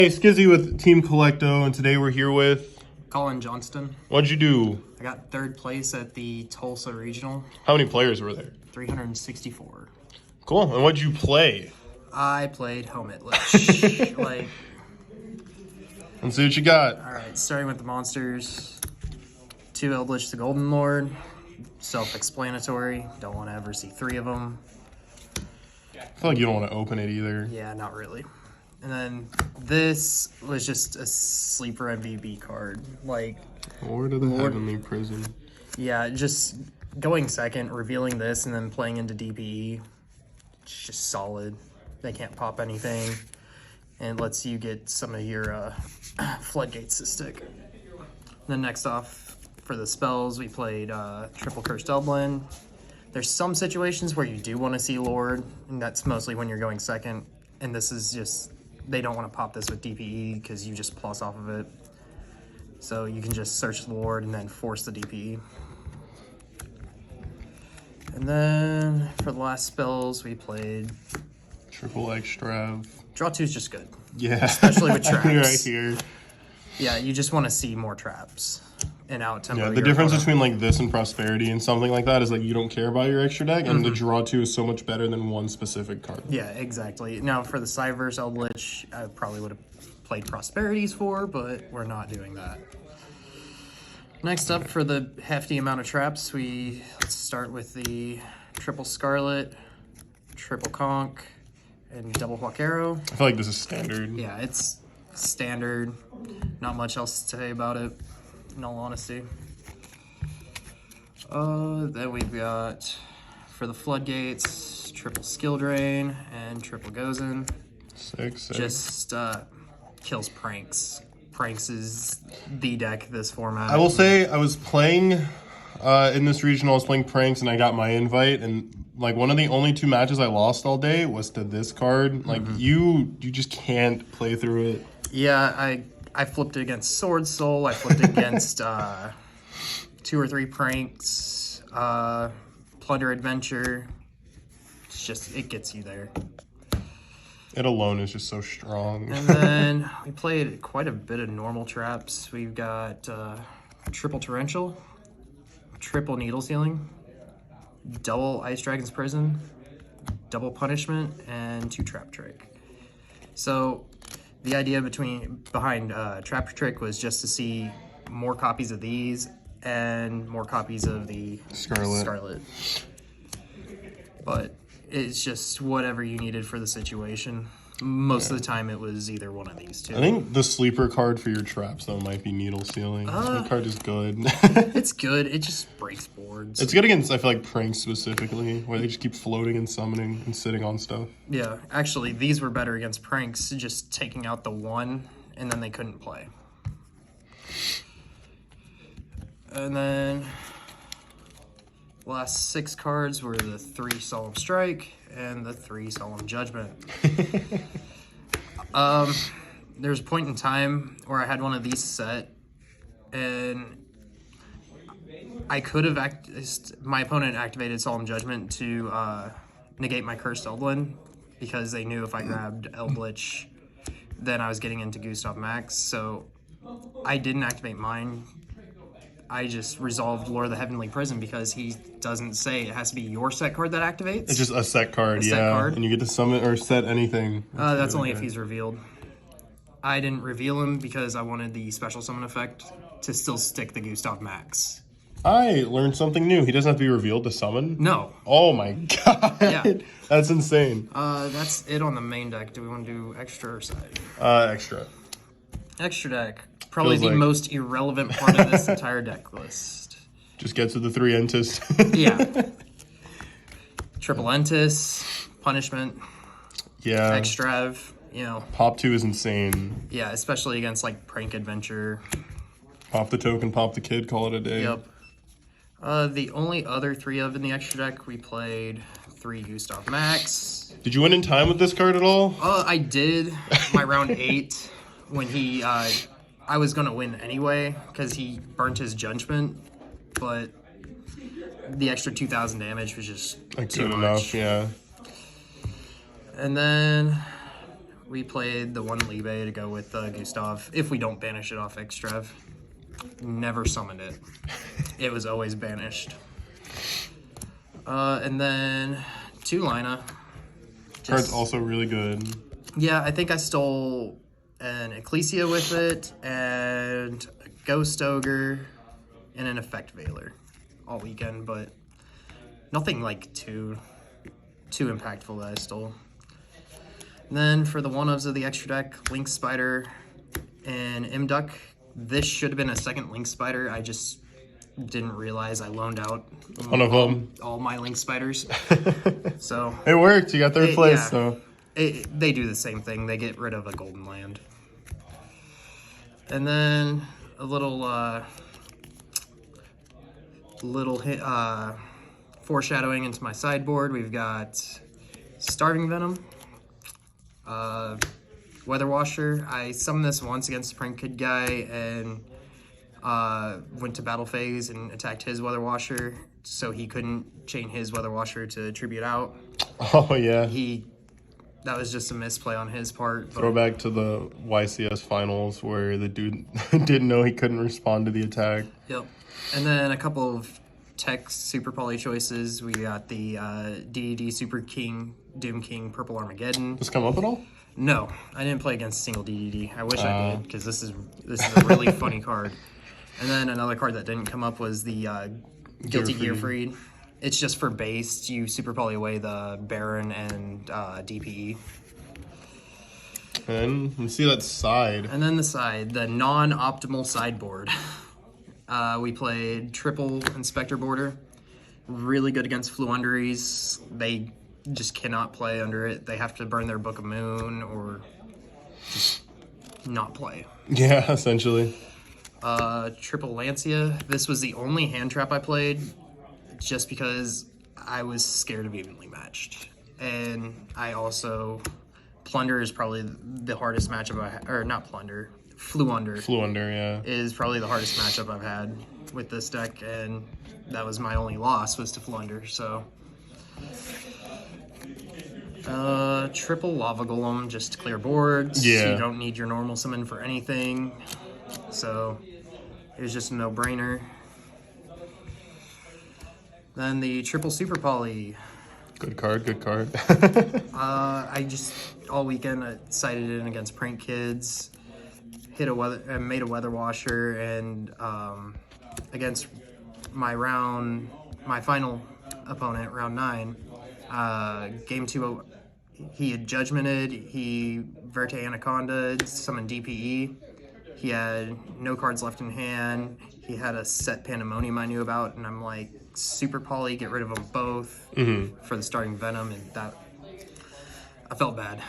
Hey, Skizzy with Team Collecto, and today we're here with... Colin Johnston. What'd you do? I got third place at the Tulsa Regional. How many players were there? 364. Cool, and what'd you play? I played home Eldlich. Let's see what you got. Alright, starting with the monsters. 2 Eldlich the Golden Lord. Self-explanatory. Don't want to ever see 3 of them. I feel like you don't want to open it either. Yeah, not really. And then this was just a sleeper MVP card. Lord of the Heavenly Prison. Yeah, just going second, revealing this, and then playing into DPE. It's just solid. They can't pop anything. And it lets you get some of your floodgates to stick. Then next off, for the spells, we played Triple Cursed Eldlich. There's some situations where you do want to see Lord, and that's mostly when you're going second. And this is just... They don't want to pop this with DPE because you just plus off of it. So you can just search the Lord and then force the DPE. And then for the last spells, we played... Triple Extrav. Draw 2 is just good. Yeah. Especially with traps. Right here. Yeah, you just want to see more traps. And out-tempo. Yeah, the difference between like this and Prosperity and something like that is like you don't care about your extra deck, and the draw 2 is so much better than one specific card. Yeah, exactly. Now for the Cyverse Eldlich, I probably would have played Prosperities for, but we're not doing that. Next up for the hefty amount of traps, let's start with the Triple Scarlet, Triple Conch, and Double Hawk Arrow. I feel like this is standard. Yeah, it's standard. Not much else to say about it, in all honesty. Then we've got, for the Floodgates, Triple Skill Drain and Triple Gozen. Sick. Just kills Pranks. Pranks is the deck this format. I will say I was playing in this regional, I was playing Pranks, and I got my invite, and like one of the only 2 matches I lost all day was to this card. Like you just can't play through it. Yeah, I flipped it against Sword Soul. I flipped it against 2 or 3 Pranks, Plunder Adventure. It's just, it gets you there. It alone is just so strong. And then we played quite a bit of normal traps. We've got Triple Torrential, Triple Needle Sealing, Double Ice Dragon's Prison, Double Punishment, and 2 Trap Trick. So the idea behind Trap Trick was just to see more copies of these and more copies of the Scarlet. But it's just whatever you needed for the situation. Most of the time it was either one of these 2. I think the sleeper card for your traps, though, might be Needle Sealing. That card is good. It's good. It just breaks boards. It's good against, I feel like, Pranks specifically, where they just keep floating and summoning and sitting on stuff. Yeah, actually, these were better against Pranks, just taking out the 1, and then they couldn't play. And then last 6 cards were the 3 Solemn Strike and the 3 Solemn Judgment. There's a point in time where I had one of these set, and I could have my opponent activated Solemn Judgment to negate my Cursed Eldlich, because they knew if I grabbed Eldlich, then I was getting into Gustav Max. So I didn't activate mine. I just resolved Lord of the Heavenly Prison because he doesn't say it has to be your set card that activates. It's just a set card, set card. And you get to summon or set anything. That's only if he's revealed. I didn't reveal him because I wanted the special summon effect to still stick the Gustav Max. I learned something new. He doesn't have to be revealed to summon? No. Oh my god. Yeah. That's insane. That's it on the main deck. Do we want to do extra or side? Extra. Extra deck. Probably Feels the like... most irrelevant part of this entire deck list. Just get to the 3 Entis. Yeah. Triple Entis, Punishment. Yeah. Extrav, you know. Pop 2 is insane. Yeah, especially against like Prank Adventure. Pop the token, pop the kid, call it a day. Yep. The only other 3 of in the extra deck, we played 3 Gustav Max. Did you win in time with this card at all? I did. My round 8, when he, I was going to win anyway, because he burnt his Judgment, but the extra 2,000 damage was just Like too good much. enough, yeah. And then We played the one Libe to go with Gustav. If we don't banish it off Xtrev. Never summoned it. It was always banished. And then 2 Lina. Card's also really good. Yeah, I think I stole an Ecclesia with it, and a Ghost Ogre, and an Effect Veiler all weekend, but nothing like too impactful that I stole. And then for the one-ofs of the extra deck, Link Spider and Imduck. This should have been a second Link Spider. I just didn't realize I loaned out One of them. all my Link Spiders. So it worked. You got third place. So they do the same thing. They get rid of a golden land. And then a little foreshadowing into my sideboard. We've got Starving Venom, Weather Washer. I summoned this once against the Prank Kid guy and went to battle phase and attacked his Weather Washer, so he couldn't chain his Weather Washer to tribute out. Oh yeah. That was just a misplay on his part. Throwback to the YCS finals where the dude didn't know he couldn't respond to the attack. Yep. And then a couple of tech Super Poly choices. We got the DDD Super King, Doom King, Purple Armageddon. Does this come up at all? No, I didn't play against a single DDD. I wish I did, because this is a really funny card. And then another card that didn't come up was the Guilty Gearfried. It's just for base. You Super Poly away the Baron and DPE. And let's see that side. And then the side, the non-optimal sideboard. We played triple Inspector Border. Really good against Fluunderies. They just cannot play under it. They have to burn their Book of Moon or just not play. Yeah, essentially. Triple Lancia. This was the only hand trap I played just because I was scared of evenly matched. And I also... Plunder is probably the hardest matchup or not Plunder. Fluunder. Fluunder, yeah. Is probably the hardest matchup I've had with this deck, and that was my only loss was to Fluunder, so... triple Lava Golem just to clear boards. Yeah. So you don't need your normal summon for anything. So it was just a no-brainer. Then the triple Super Poly. Good card, good card. I just all weekend I sighted in against Prank Kids, made a Weather Washer, and against my final opponent, round 9, game 2, he had Judgmented, he Verte Anaconda, summoned DPE, he had no cards left in hand, he had a set Pandemonium I knew about, and I'm like, Super Poly, get rid of them both for the starting Venom, and that, I felt bad.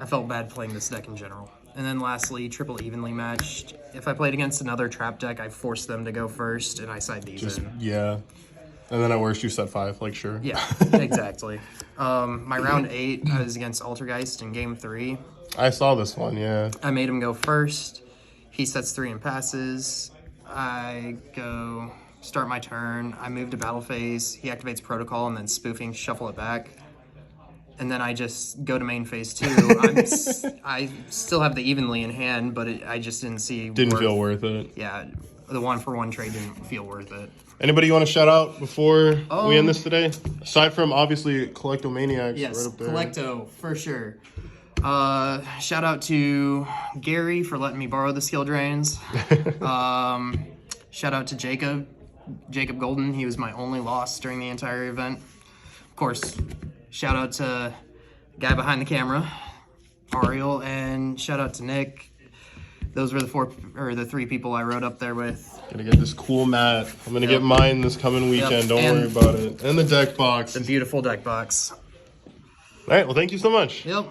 I felt bad playing this deck in general. And then lastly, triple evenly matched. If I played against another trap deck, I forced them to go first, and I side these in. Yeah. And then at worst, you set 5, like, sure. Yeah, exactly. My round 8, I was against Altergeist in game 3. I saw this one, yeah. I made him go first. He sets 3 and passes. I go start my turn. I move to battle phase. He activates protocol and then spoofing, shuffle it back. And then I just go to main phase 2. I still have the evenly in hand, but I just didn't see... Didn't feel worth it. Yeah, the 1-for-1 trade didn't feel worth it. Anybody you want to shout out before we end this today? Aside from, obviously, Collectomaniacs. Yes, right up there. Collecto, for sure. Shout out to Gary for letting me borrow the skill drains. Shout out to Jacob Golden. He was my only loss during the entire event. Of course, shout out to the guy behind the camera, Ariel, and shout out to Nick. Those were the 3 people I rode up there with. Gonna get this cool mat. I'm gonna get mine this coming weekend. Don't worry about it. And the deck box. The beautiful deck box. All right. Well, thank you so much. Yep.